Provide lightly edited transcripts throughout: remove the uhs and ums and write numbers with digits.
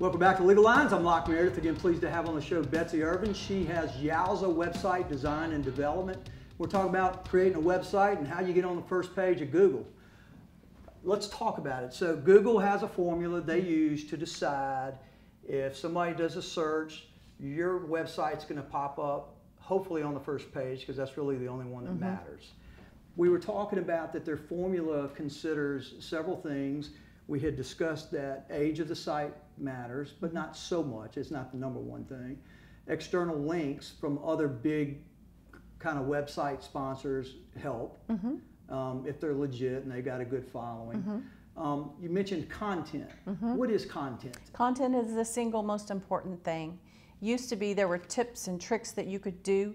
Welcome back to Legal Lines. I'm Locke Meredith. Again, pleased to have on the show Betsy Irvine. She has Yowza website design and development. We're talking about creating a website and how you get on the first page of Google. Let's talk about it. So Google has a formula they use to decide if somebody does a search, your website's going to pop up, hopefully on the first page, because that's really the only one that matters. We were talking about that their formula considers several things. We had discussed that age of the site matters, but not so much. It's not the number one thing. External links from other big kind of website sponsors help if they're legit and they got a good following. You mentioned content. What is content? Content is the single most important thing. Used to be there were tips and tricks that you could do.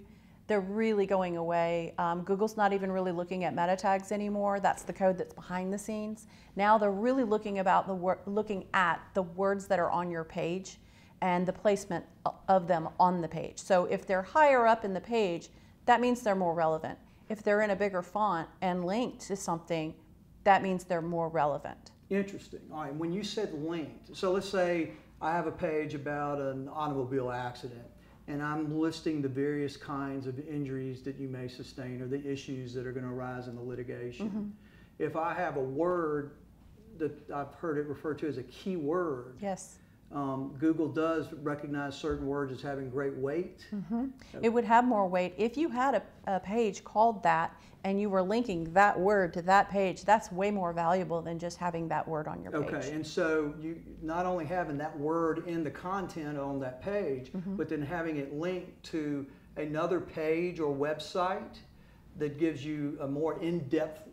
They're really going away. Google's not even really looking at meta tags anymore. That's the code that's behind the scenes. Now they're really looking at the words that are on your page and the placement of them on the page. So if they're higher up in the page, that means they're more relevant. If they're in a bigger font and linked to something, that means they're more relevant. Interesting. All right, when you said linked, so let's say I have a page about an automobile accident, and I'm listing the various kinds of injuries that you may sustain or the issues that are going to arise in the litigation. If I have a word that I've heard it referred to as a keyword, yes. Google does recognize certain words as having great weight. It would have more weight. If you had a page called that and you were linking that word to that page, that's way more valuable than just having that word on your page. Okay, and so you not only having that word in the content on that page, but then having it linked to another page or website that gives you a more in-depth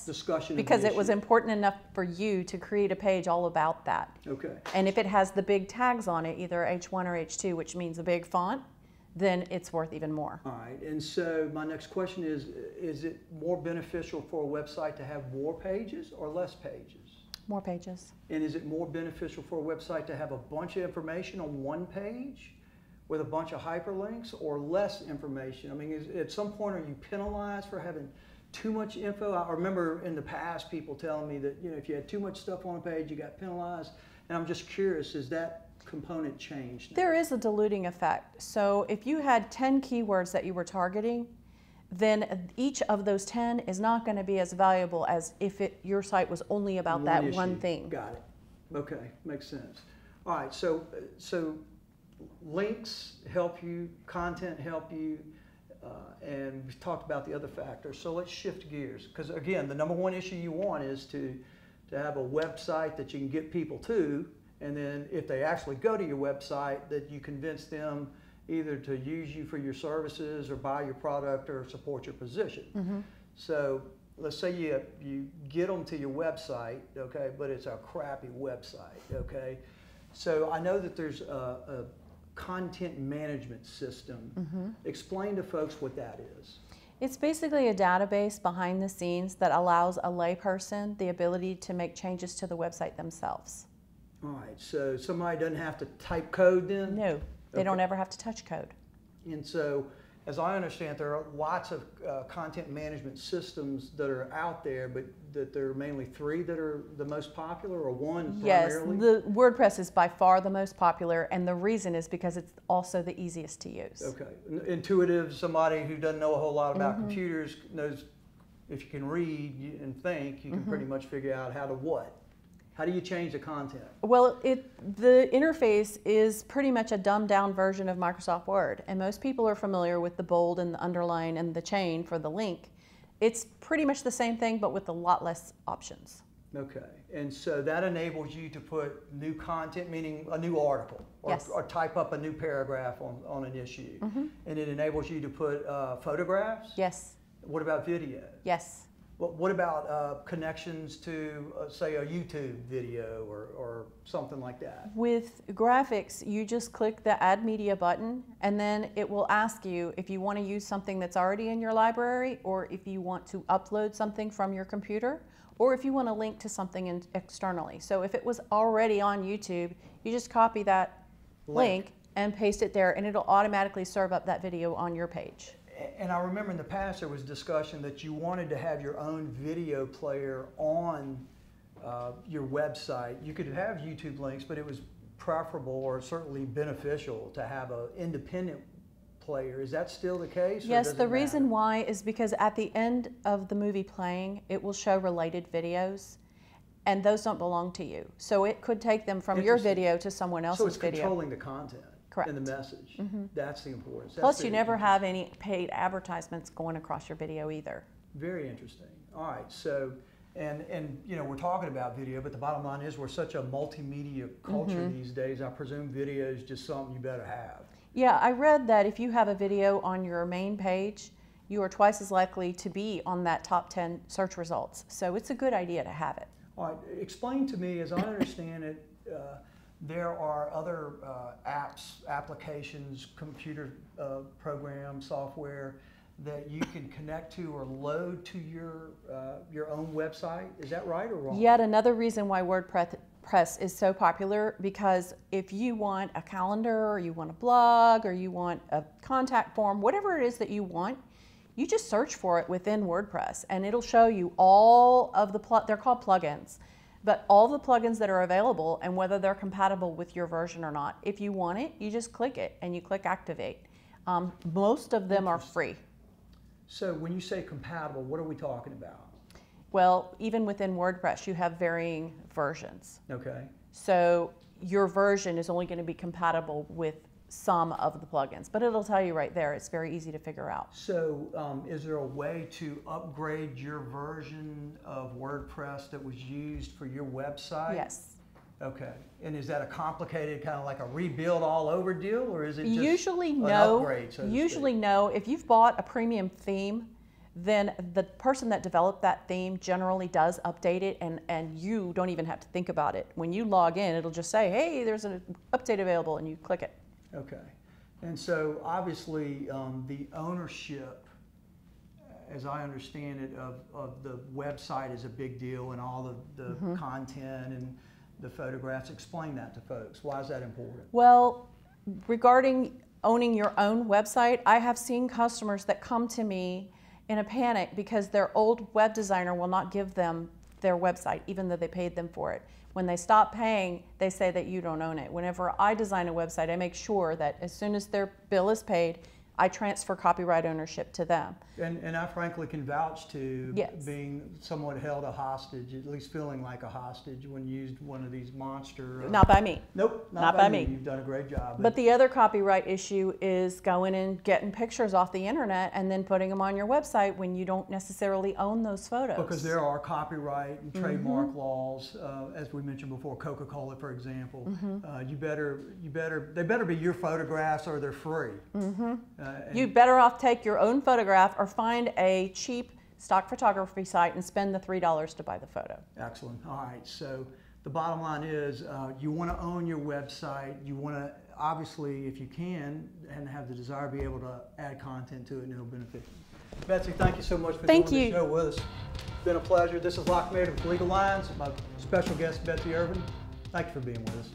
discussion. Because it was important enough for you to create a page all about that. Okay. And if it has the big tags on it, either H1 or H2, which means a big font, then it's worth even more. All right, and so my next question is it more beneficial for a website to have more pages or less pages? More pages. And is it more beneficial for a website to have a bunch of information on one page with a bunch of hyperlinks, or less information? I mean, at some point, are you penalized for having too much info? I remember in the past people telling me that, you know, if you had too much stuff on a page, you got penalized. And I'm just curious, is that component changed now? There is a diluting effect. So if you had 10 keywords that you were targeting, then each of those 10 is not going to be as valuable as if your site was only about that one thing. Got it. Okay, makes sense. All right, so links help you, content help you, and we've talked about the other factors. So let's shift gears, because again, the number one issue you want is to have a website that you can get people to, and then if they actually go to your website, that you convince them either to use you for your services or buy your product or support your position. So let's say you get them to your website, okay, but it's a crappy website, okay? So I know that there's a content management system. Explain to folks what that is. It's basically a database behind the scenes that allows a layperson the ability to make changes to the website themselves. All right, so somebody doesn't have to type code then? No, they don't ever have to touch code. And so, as I understand, there are lots of content management systems that are out there, but that there are mainly 3 that are the most popular, or one primarily? Yes, the WordPress is by far the most popular, and the reason is because it's also the easiest to use. Okay, intuitive, somebody who doesn't know a whole lot about computers knows if you can read and think, you can pretty much figure out how to what? How do you change the content? Well, the interface is pretty much a dumbed down version of Microsoft Word, and most people are familiar with the bold and the underline and the chain for the link. It's pretty much the same thing, but with a lot less options. Okay, and so that enables you to put new content, meaning a new article, or type up a new paragraph on an issue. And it enables you to put photographs? Yes. What about video? Yes. What about connections to, say, a YouTube video or something like that? With graphics, you just click the Add Media button, and then it will ask you if you want to use something that's already in your library, or if you want to upload something from your computer, or if you want to link to something externally. So if it was already on YouTube, you just copy that link and paste it there, and it'll automatically serve up that video on your page. And I remember in the past there was discussion that you wanted to have your own video player on your website. You could have YouTube links, but it was preferable or certainly beneficial to have an independent player. Is that still the case? Yes, the reason why is because at the end of the movie playing, it will show related videos, and those don't belong to you. So it could take them from your video to someone else's video. So it's controlling the content. Correct. And the message. That's the importance. Plus, you never have any paid advertisements going across your video either. Very interesting. All right, so, and you know, we're talking about video, but the bottom line is we're such a multimedia culture these days. I presume video is just something you better have. Yeah, I read that if you have a video on your main page, you are twice as likely to be on that top 10 search results. So it's a good idea to have it. All right, explain to me, as I understand it, there are other apps, applications, computer programs, software that you can connect to or load to your own website. Is that right or wrong? Yet another reason why WordPress is so popular, because if you want a calendar or you want a blog or you want a contact form, whatever it is that you want, you just search for it within WordPress and it'll show you all of the, they're called plugins, but all the plugins that are available and whether they're compatible with your version or not. If you want it, you just click it and you click activate. Most of them are free. So when you say compatible, what are we talking about? Well, even within WordPress, you have varying versions. Okay. So your version is only going to be compatible with some of the plugins, but it'll tell you right there. It's very easy to figure out. So is there a way to upgrade your version of WordPress that was used for your website? Yes. Okay. And is that a complicated kind of like a rebuild all over deal, or is it just usually an no? Upgrade, so to usually speak? No. If you've bought a premium theme, then the person that developed that theme generally does update it, and you don't even have to think about it. When you log in, it'll just say, hey, there's an update available, and you click it. Okay. And so obviously the ownership, as I understand it, of the website is a big deal, and all the content and the photographs. Explain that to folks. Why is that important? Well, regarding owning your own website, I have seen customers that come to me in a panic because their old web designer will not give them their website, even though they paid them for it. When they stop paying, they say that you don't own it. Whenever I design a website, I make sure that as soon as their bill is paid, I transfer copyright ownership to them. And I frankly can vouch to Yes. being somewhat held a hostage, at least feeling like a hostage when you used one of these monster... Not by me. Nope, Not by me. You've done a great job. But the other copyright issue is going and getting pictures off the internet and then putting them on your website when you don't necessarily own those photos. Because there are copyright and trademark laws, as we mentioned before, Coca-Cola, for example. They better be your photographs or they're free. You better off take your own photograph or find a cheap stock photography site and spend the $3 to buy the photo. Excellent. All right. So the bottom line is you want to own your website. You want to, obviously, if you can, and have the desire, be able to add content to it and it'll benefit you. Betsy, thank you so much for doing the show with us. It's been a pleasure. This is Locke Meredith with Legal Lines. My special guest, Betsy Irvine. Thank you for being with us.